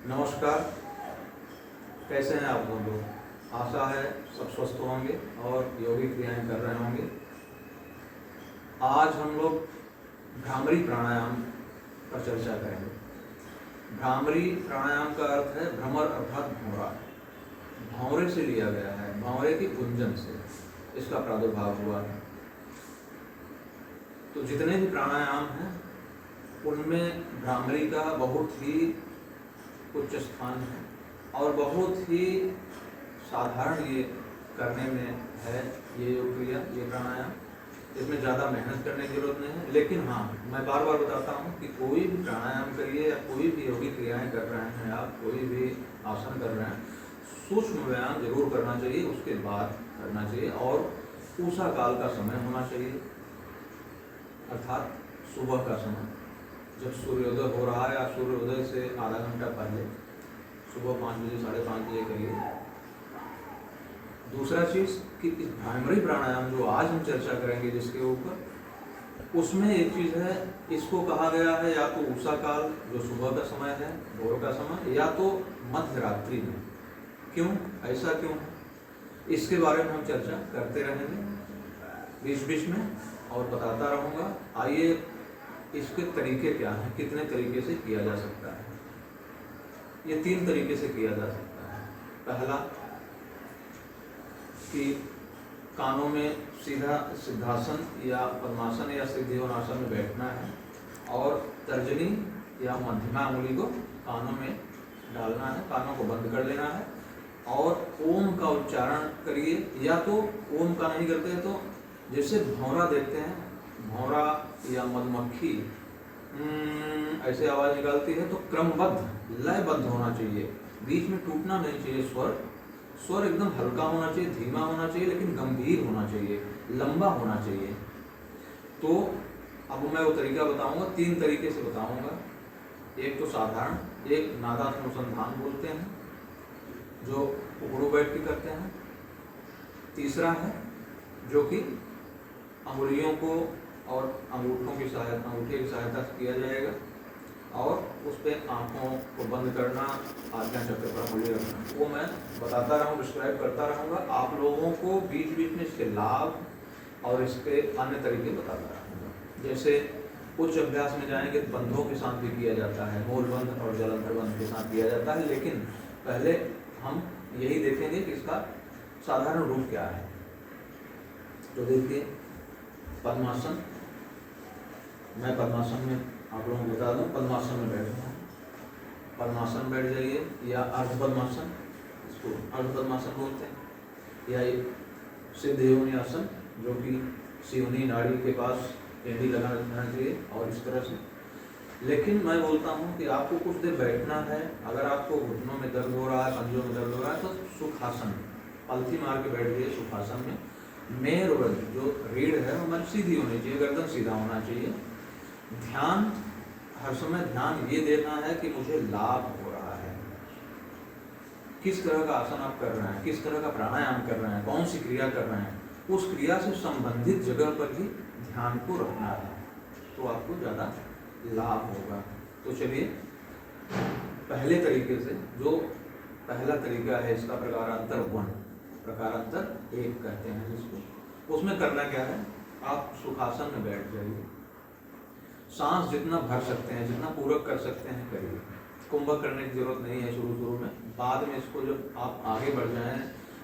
नमस्कार। कैसे हैं आप लोग? आशा है सब स्वस्थ होंगे और योगिक क्रियाएं कर रहे होंगे। आज हम लोग भ्रामरी प्राणायाम पर चर्चा करेंगे। भ्रामरी प्राणायाम का अर्थ है भ्रमर अर्थात भौरा। भौरे से लिया गया है, भौरे की गुंजन से इसका प्रादुर्भाव हुआ है। तो जितने भी प्राणायाम हैं उनमें भ्रामरी का बहुत ही उच्च स्थान है और बहुत ही साधारण ये करने में है। ये योग क्रिया, ये प्राणायाम, इसमें ज़्यादा मेहनत करने की जरूरत नहीं है। लेकिन हाँ, मैं बार बार बताता हूँ कि कोई भी प्राणायाम करिए या कोई भी योगिक क्रियाएं कर रहे हैं, आप कोई भी आसन कर रहे हैं, सूक्ष्म व्यायाम जरूर करना चाहिए, उसके बाद करना चाहिए। और उषा काल का समय होना चाहिए, अर्थात सुबह का समय, जब सूर्योदय हो रहा है या सूर्योदय से आधा घंटा पहले, सुबह 5 बजे 5:30 बजे करिए। दूसरा चीज़ कि इस भ्रामरी प्राणायाम जो आज हम चर्चा करेंगे जिसके ऊपर, उसमें एक चीज़ है, इसको कहा गया है या तो उषा काल जो सुबह का समय है, भोर का समय, या तो मध्य रात्रि में। क्यों, ऐसा क्यों है, इसके बारे में हम चर्चा करते रहेंगे बीच बीच में और बताता रहूँगा। आइए, इसके तरीके क्या हैं, कितने तरीके से किया जा सकता है। ये 3 तरीके से किया जा सकता है। पहला कि कानों में सीधा सिद्धासन या पद्मासन या सिद्धियोनासन में बैठना है और तर्जनी या मध्यमा अंगुली को कानों में डालना है, कानों को बंद कर लेना है और ओम का उच्चारण करिए। या तो ओम का नहीं करते हैं तो जैसे भौरा देखते हैं, भौरा या मधुमक्खी ऐसे आवाज़ निकालती है, तो क्रमबद्ध लयबद्ध होना चाहिए, बीच में टूटना नहीं चाहिए। स्वर एकदम हल्का होना चाहिए, धीमा होना चाहिए, लेकिन गंभीर होना चाहिए, लंबा होना चाहिए। तो अब मैं वो तरीका बताऊंगा, 3 तरीके से बताऊंगा। एक तो साधारण, एक नादानुसंधान बोलते हैं जो उकड़ू बैठ के करते हैं। तीसरा है जो कि अंगुलियों को और अंगूठों की सहायता, अंगूठे की सहायता से किया जाएगा और उस पर आँखों को बंद करना, आज्ञा चक्र पर अंगुली रखना, वो मैं बताता रहूँ, डिस्क्राइब करता रहूँगा। आप लोगों को बीच बीच में इसके लाभ और इसके अन्य तरीके बताता रहूँगा। जैसे उच्च अभ्यास में जाएंगे तो बंधों के साथ भी किया जाता है, मूलबंध और जलंधर बंध के साथ किया जाता है, लेकिन पहले हम यही देखेंगे कि इसका साधारण रूप क्या है। तो देखिए, पद्मासन, मैं पद्मासन में आप लोगों को बता दूं, पद्मासन में बैठना है। पद्मासन बैठ जाइए या अर्ध पद्मासन, इसको अर्ध पद्मासन बोलते हैं, या सिद्ध आसन जो कि सिवनी नाड़ी के पास एड़ी लगाना चाहिए और इस तरह से। लेकिन मैं बोलता हूँ कि आपको कुछ देर बैठना है। अगर आपको घुटनों में दर्द हो रहा है, कंधों में दर्द हो रहा है, तो सुखासन, पलथी मार के बैठ जाइए सुखासन में। मेर जो रीढ़ है वो हमारी सीधी होनी चाहिए, गर्दन सीधा होना चाहिए। ध्यान, हर समय ध्यान ये देना है कि मुझे लाभ हो रहा है। किस तरह का आसन आप कर रहे हैं, किस तरह का प्राणायाम कर रहे हैं, कौन सी क्रिया कर रहे हैं, उस क्रिया से संबंधित जगह पर ही ध्यान को रखना है, तो आपको ज़्यादा लाभ होगा। तो चलिए, पहले तरीके से, जो पहला तरीका है इसका प्रकारांतर 1, प्रकारांतर 1 कहते हैं जिसको, उसमें करना क्या है, आप सुखासन में बैठ जाइए। सांस जितना भर सकते हैं, जितना पूरक कर सकते हैं करिए। कुंभक करने की जरूरत नहीं है शुरू में, बाद में इसको जब आप आगे बढ़ जाएं,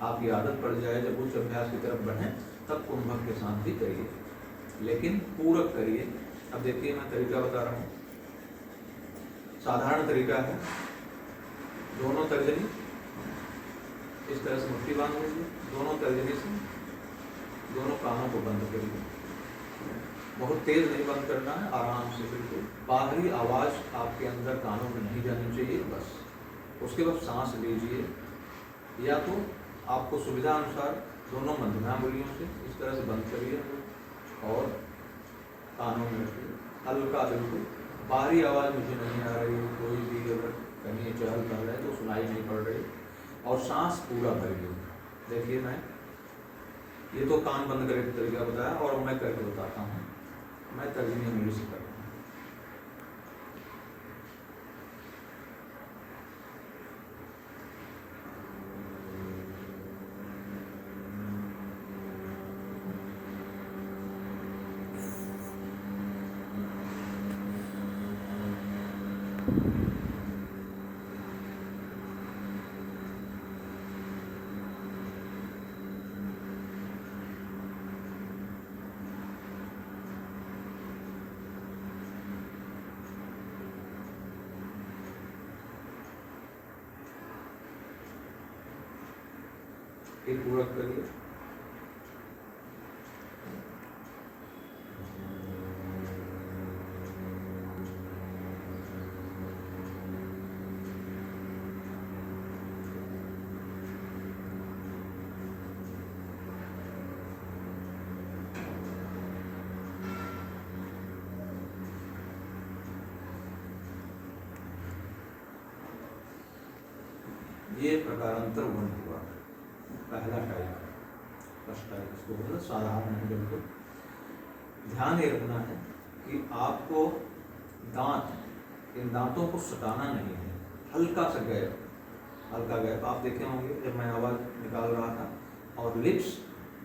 आपकी आदत पड़ जाए, जब उच्च अभ्यास की तरफ बढ़ें, तब कुंभक के साथ भी करिए, लेकिन पूरक करिए। अब देखिए, मैं तरीका बता रहा हूँ। साधारण तरीका है, दोनों तर्जनी इस तरह से मुट्ठी बांध लीजिए, दोनों तर्जनी से दोनों कानों को बंद करिए। बहुत तेज नहीं बंद करना है, आराम से, बिल्कुल बाहरी आवाज़ आपके अंदर कानों में नहीं जानी चाहिए, बस। उसके बाद सांस लीजिए, या तो आपको सुविधा अनुसार दोनों मध्यमा अंगुलियों से इस तरह से बंद करिए और कानों में रखिए, हल्का, बिल्कुल बाहरी आवाज़ मुझे नहीं आ रही, कोई भी अगर कहीं चहल पहल है तो सुनाई नहीं पड़ रही, और सांस पूरा भरिए। देखिए, मैं ये तो कान बंद करके तरीका बताया और मैं करके बताता हूँ। मैं तर्जनी अंगुली से करता हूँ। एक पूरक करिए। ये प्रकारांतर गुण हुआ पहला टाइप, फर्स्ट टाइप। इसको बोलना साधारण है बिल्कुल। ध्यान ये रखना है कि आपको दांत, इन दांतों को सटाना नहीं है, हल्का सा गैप, हल्का गैप। आप देखे होंगे जब मैं आवाज़ निकाल रहा था, और लिप्स,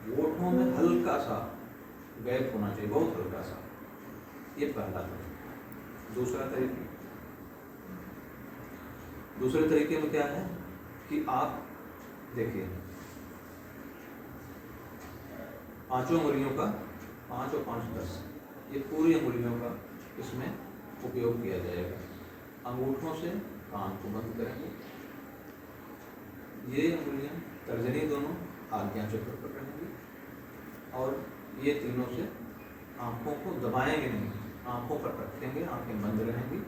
होठों में हल्का सा गैप होना चाहिए, बहुत हल्का सा। ये पहला तरीका। दूसरे तरीके में क्या है कि आप देखिए, पांचों अंगुलियों का, 5 और 5 10, ये पूरी अंगुलियों का इसमें उपयोग किया जाएगा। अंगूठों से कान को बंद करेंगे, ये अंगुलियां तर्जनी दोनों आज्ञा चक्र पर रहेंगी, और ये तीनों से आंखों को दबाएंगे नहीं, आंखों पर रखेंगे, आंखें बंद रहेंगी,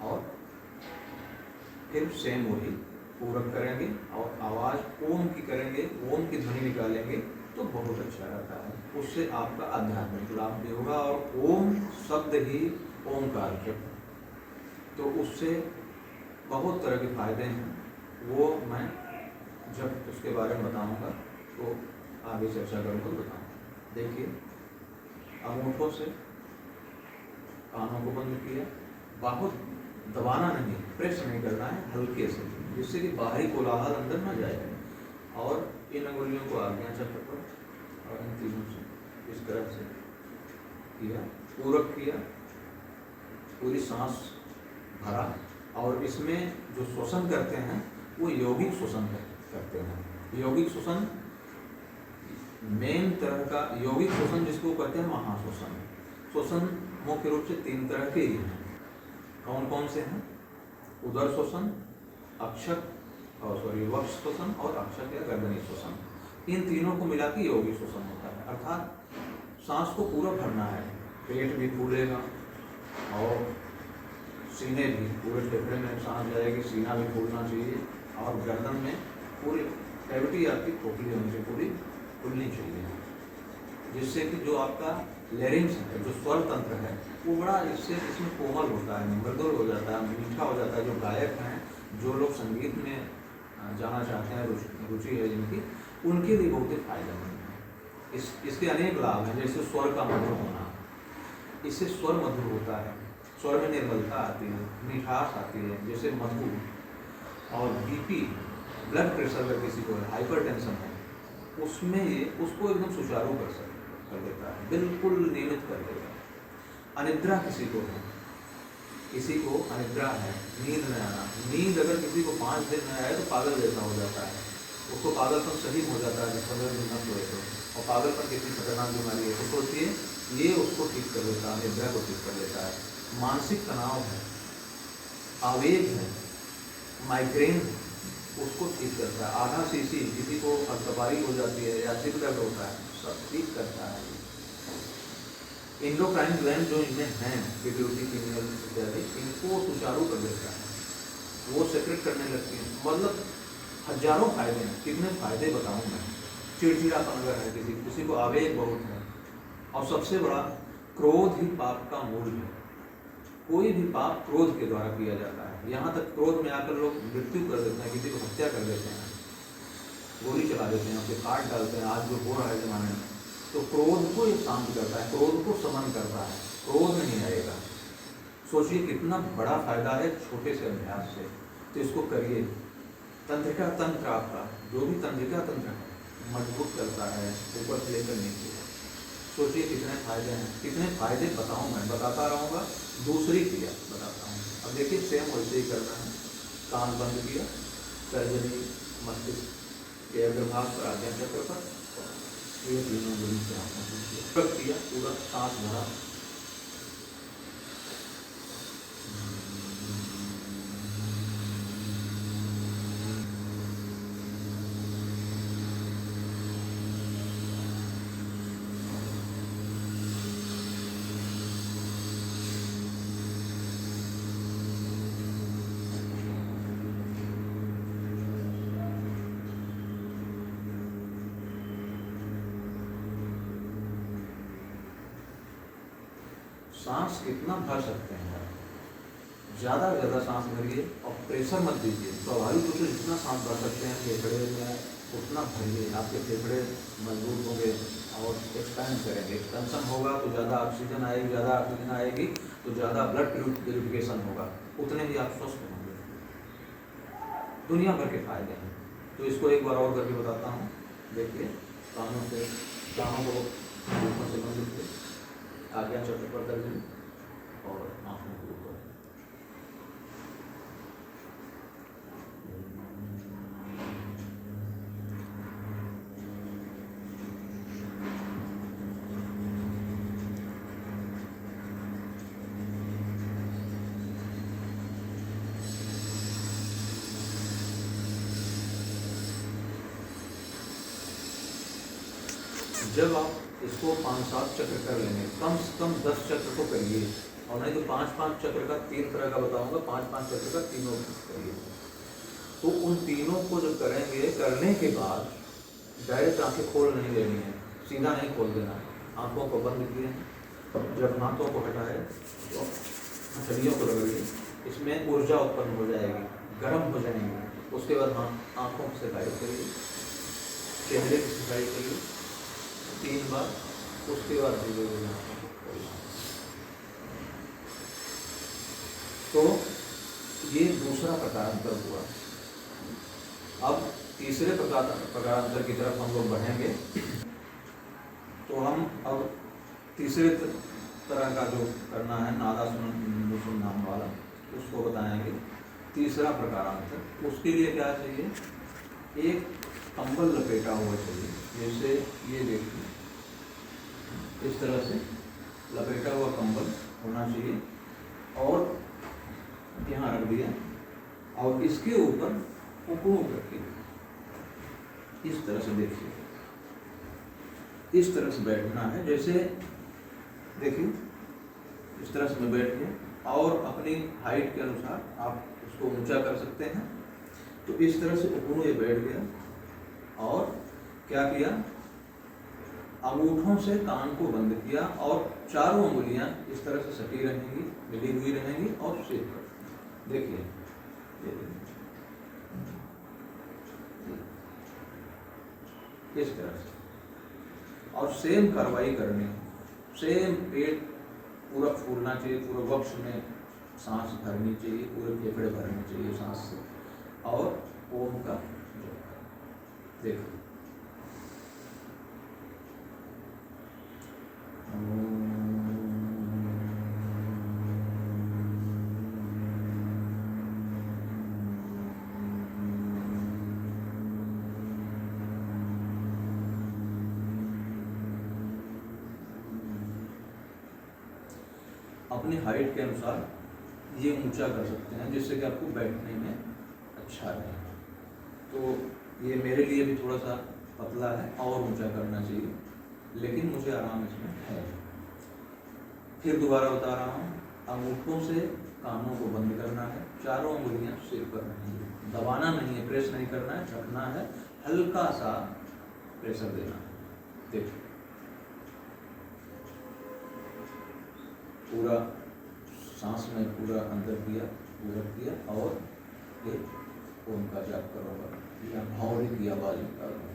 और फिर सेम वही पूरक करेंगे और आवाज़ ओम की करेंगे, ओम की ध्वनि निकालेंगे तो बहुत अच्छा रहता है। उससे आपका आध्यात्मिक लाभ भी होगा, और ओम शब्द ही ओमकार है, तो उससे बहुत तरह के फायदे हैं। वो मैं जब उसके बारे में बताऊंगा तो आगे चर्चा करूँगा, बताऊँगा। देखिए, अंगूठों से कानों को बंद किया, बहुत दबाना नहीं, प्रेस नहीं करना है, हल्के से, जिससे कि बाहरी कोलाहल अंदर न जाए। और इन अंगुलियों को आज्ञा चक्र पर और इन तीनों से इस तरह से किया, पूरक किया, पूरी सांस भरा, और इसमें जो श्वसन करते हैं वो यौगिक श्वसन करते हैं। यौगिक श्वसन मेन तरह का, यौगिक श्वसन जिसको कहते हैं महाश्वसन। श्वसन मुख्य रूप से 3 तरह के ही हैं। कौन कौन से हैं? उदर श्वसन, अक्षक वक्ष श्वसन और अक्षक या गर्दनी श्वसन। इन तीनों को मिला के यौगिक श्वसन होता है। अर्थात सांस को पूरा भरना है, पेट भी फूलेगा और सीने भी, पूरे फेफड़े में सांस जाएगी, सीना भी फूलना चाहिए, और गर्दन में पूरी कैविटी आपकी खोखली होनी चाहिए, पूरी खुलनी चाहिए, जिससे कि जो आपका लेरिंग्स है, जो स्वर तंत्र है, वो बड़ा इसमें कोमल होता है, मृदुल हो जाता है, मीठा हो जाता है। जो गायक हैं, जो लोग संगीत में जाना चाहते हैं, रुचि है जिनकी, उनके लिए बहुत ही फायदेमंद है। इसके अनेक लाभ हैं, जैसे स्वर का मधुर होना, इससे स्वर मधुर होता है, स्वर में निर्मलता आती है, मिठास आती है, जैसे मधु। और बीपी, ब्लड प्रेशर अगर किसी को हाइपर टेंशन है, उसमें ये उसको एकदम सुचारू कर देता है, बिल्कुल नियमित कर देगा। अनिद्रा किसी को है, किसी को अनिद्रा है, नींद में आना, नींद अगर किसी को 5 दिन में आए तो पागल जैसा हो जाता है, उसको पागलपन सही हो जाता है जब 15 दिन न सोए तो। और पागलपन कितनी खतरनाक बीमारी है, तो सोचिए ये उसको ठीक कर देता है, अनिद्रा को ठीक कर देता है। मानसिक तनाव है, आवेग है, माइग्रेन है, उसको ठीक करता है। आधा सीसी किसी को अल्पवाही हो जाती है या सिर दर्द होता है, सब ठीक करता है। एंडोक्राइन ग्लैंड जो इनमें हैं, पिट्यूटरी, पीनियल इत्यादि, इनको सुचारू कर देता है, वो सेक्रेट करने लगती है। मतलब हजारों फायदे हैं, कितने फायदे बताऊं मैं। चिड़चिड़ापन अगर है किसी को आवेग बहुत है, और सबसे बड़ा क्रोध ही पाप का मूल है। कोई भी पाप क्रोध के द्वारा किया जाता है। यहाँ तक क्रोध में आकर लोग मृत्यु कर देते हैं, किसी को हत्या कर देते हैं, गोली चला देते हैं, उसे काट डालते हैं, आज जो हो रहा है जमाने में। तो क्रोध को ये शांत करता है, क्रोध को समन करता है, क्रोध नहीं आएगा। सोचिए कितना बड़ा फायदा है छोटे से अभ्यास से। तो इसको करिए। तंत्रिका तंत्र आपका जो भी तंत्रिका तंत्र है मजबूत करता है, ऊपर से लेकर नीचे। सोचिए कितने फायदे हैं, कितने फायदे बताऊं मैं, बताता रहूँगा। दूसरी क्रिया बताता हूँ। अब देखिए सेम वैसे ही करना है। कान बंद किया, तर्जनी मस्तिष्क के अग्रभाग पर आज्ञा चक्र पर, ये तीनों गुरु से आत्मा किया, पूरा सांस भरा। सांस कितना भर सकते हैं, ज़्यादा से ज़्यादा सांस भरिए और प्रेशर मत दीजिए। स्वाभाविक रूप से जितना सांस भर सकते हैं फेफड़े में उतना भरिए, आपके फेफड़े मजबूत होंगे और एक्सपेंड करेंगे। एक्सपेंशन होगा तो ज़्यादा ऑक्सीजन आएगी, ज़्यादा ऑक्सीजन आएगी तो ज़्यादा ब्लड प्यूरिफिकेशन होगा, उतने ही आप स्वस्थ होंगे। दुनिया भर के फायदे हैं। तो इसको एक बार और करके बताता हूँ, देखिए। कानों को ऊपर से बंद कीजिए, आज्ञा चक्र पर तर्जनी और आँखों के ऊपर। जब आप इसको 5-7 चक्र कर लेंगे, कम से कम 10 चक्र तो करिए, और नहीं तो 5-5 चक्र का 3 तरह का बताऊंगा, 5-5 चक्र का तीनों करिए। तो उन तीनों को जब करेंगे, करने के बाद डायरेक्ट आंखें खोल नहीं लेनी है, सीधा नहीं खोल देना, आंखों को बंद किए। जब हाथों को हटाए तो हथेलियों को रगड़िए, इसमें ऊर्जा उत्पन्न हो जाएगी, गर्म हो जाएंगे। उसके बाद आंखों की सफाई करिए, चेहरे की सफाई करिए 3 बार। उसके बाद धीरे धीरे तो ये दूसरा प्रकारांतर हुआ। अब तीसरे प्रकारांतर की तरफ हम लोग बढ़ेंगे। तो हम अब तीसरे तरह का जो करना है नादानुसन नाम वाला, उसको बताएंगे। तीसरा प्रकारांतर, उसके लिए क्या चाहिए, एक कंबल लपेटा हुआ चाहिए। जैसे ये देखिए, इस तरह से लपेटा हुआ कंबल होना चाहिए, और यहाँ रख दिया, और इसके ऊपर उकड़ू रखिए। इस तरह से देखिए, इस तरह से बैठना है। जैसे देखिए, इस तरह से मैं बैठ गया, और अपनी हाइट के अनुसार आप उसको ऊंचा कर सकते हैं। तो इस तरह से उकड़ू ये बैठ गया, और क्या किया, अंगूठों से कान को बंद किया, और चारों उंगलियां इस तरह से सटी रहेंगी, मिली हुई रहेंगी, और शेप कर देखिए, इस तरह से। और सेम कार्रवाई करनी है, सेम पेट पूरा फूलना चाहिए, पूरे वक्ष में सांस भरनी चाहिए, पूरे फेफड़े भरने चाहिए सांस से, और ओम का देखो। अपनी हाइट के अनुसार ये ऊंचा कर सकते हैं, जिससे कि आपको बैठने में अच्छा रहे। तो ये मेरे लिए भी थोड़ा सा पतला है, और ऊंचा करना चाहिए, लेकिन मुझे आराम इसमें है। फिर दोबारा बता रहा हूँ, अंगूठों से कानों को बंद करना है, चारों उंगलियां सिर पर रहेंगी, दबाना नहीं है, प्रेस नहीं करना है, रखना है, हल्का सा प्रेशर देना है। देखिए, पूरा सांस में पूरा अंदर किया, पूरा किया, और ये ओम का जाप करोगा, या भौरी की आवाज निकालो।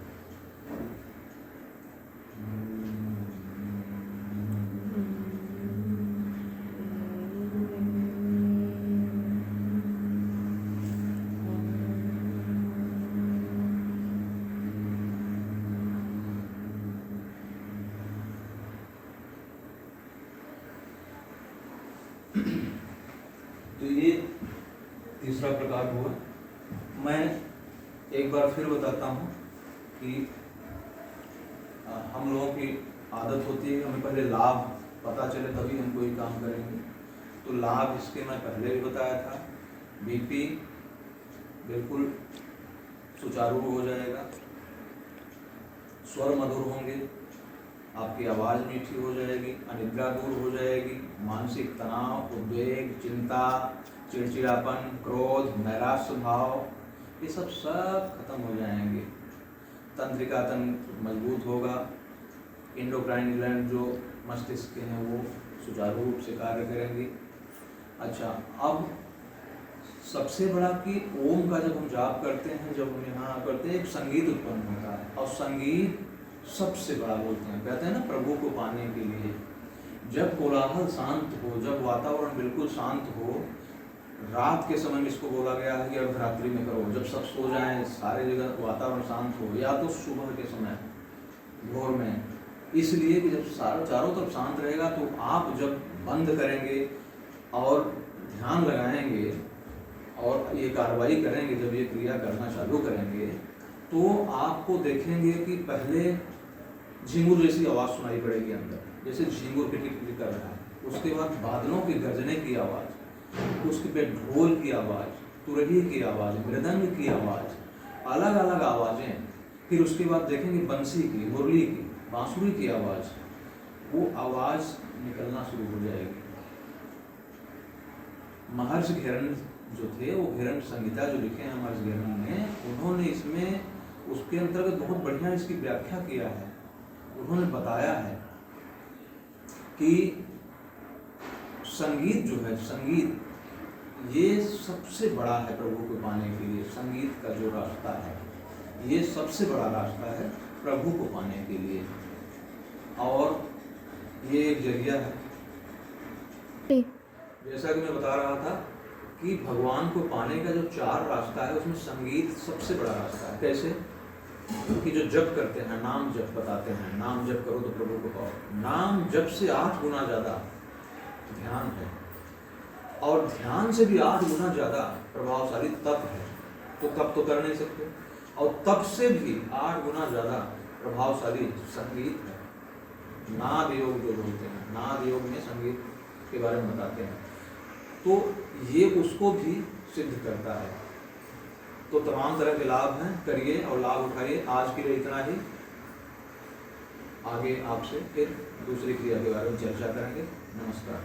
तो ये तीसरा प्रकार हुआ। मैं एक बार फिर बताता हूँ कि हम लोगों की आदत होती है, हमें पहले लाभ पता चले तभी हम कोई काम करेंगे। तो लाभ इसके मैं पहले भी बताया था, बीपी बिल्कुल सुचारू हो जाएगा, स्वर मधुर होंगे, आपकी आवाज़ मीठी हो जाएगी, अनिद्रा दूर हो जाएगी, मानसिक तनाव, उद्वेग, चिंता, चिड़चिड़ापन, क्रोध, नैराश्य भाव, ये सब खत्म हो जाएंगे। तंत्रिका तंत्र मजबूत होगा, एंडोक्राइन ग्लैंड जो मस्तिष्क के हैं वो सुचारू रूप से कार्य करेंगे। अच्छा, अब सबसे बड़ा कि ओम का जब हम जाप करते हैं, जब हम यहाँ करते हैं, एक संगीत उत्पन्न होता है और संगीत सबसे बड़ा बोलते हैं। कहते हैं ना, प्रभु को पाने के लिए जब कोलाहल शांत हो, जब वातावरण बिल्कुल शांत हो, रात के समय में इसको बोला गया है कि अर्धरात्रि में करो, जब सब सो जाएं, सारे जगह वातावरण शांत हो, या तो सुबह के समय भोर में, इसलिए कि जब चारों तरफ शांत रहेगा तो आप जब बंद करेंगे और ध्यान लगाएंगे और ये कार्रवाई करेंगे, जब ये क्रिया करना चालू करेंगे तो आपको देखेंगे कि पहले झिंगुर जैसी आवाज़ सुनाई पड़ेगी अंदर, जैसे झिंगुर किटिक कर रहा है, उसके बाद बादलों के गरजने की आवाज़, उसके बाद ढोल की आवाज़, तुरही की आवाज़, मृदंग की आवाज़, अलग अलग आवाज़ें, फिर उसके बाद देखेंगे बंसी की, मुरली की, बांसुरी की आवाज़, वो आवाज़ निकलना शुरू हो जाएगी। महर्षि घेरन जो थे, वो घेरन संहिता जो लिखे हैं महर्षि घेरन ने, उन्होंने इसमें उसके अंतर्गत बहुत बढ़िया इसकी व्याख्या किया है। उन्होंने बताया है कि संगीत जो है, संगीत ये सबसे बड़ा है प्रभु को पाने के लिए। संगीत का जो रास्ता है ये सबसे बड़ा रास्ता है प्रभु को पाने के लिए, और ये एक जरिया है। जैसा कि मैं बता रहा था कि भगवान को पाने का जो 4 रास्ता है उसमें संगीत सबसे बड़ा रास्ता है। कैसे? कि जो जप करते हैं, नाम जप बताते हैं, नाम जप करो तो प्रभु को पाओ। नाम जप से 8 गुना ज़्यादा ध्यान है, और ध्यान से भी 8 गुना ज़्यादा प्रभावशाली तप है। तो तप तो कर नहीं सकते, और तप से भी 8 गुना ज़्यादा प्रभावशाली संगीत है। नाद योग जो बोलते हैं, नाद योग में संगीत के बारे में बताते हैं, तो ये उसको भी सिद्ध करता है। तो तमाम तरह के लाभ हैं, करिए और लाभ उठाइए। आज के लिए इतना ही, आगे आपसे फिर दूसरी क्रिया के बारे में चर्चा करेंगे। नमस्कार।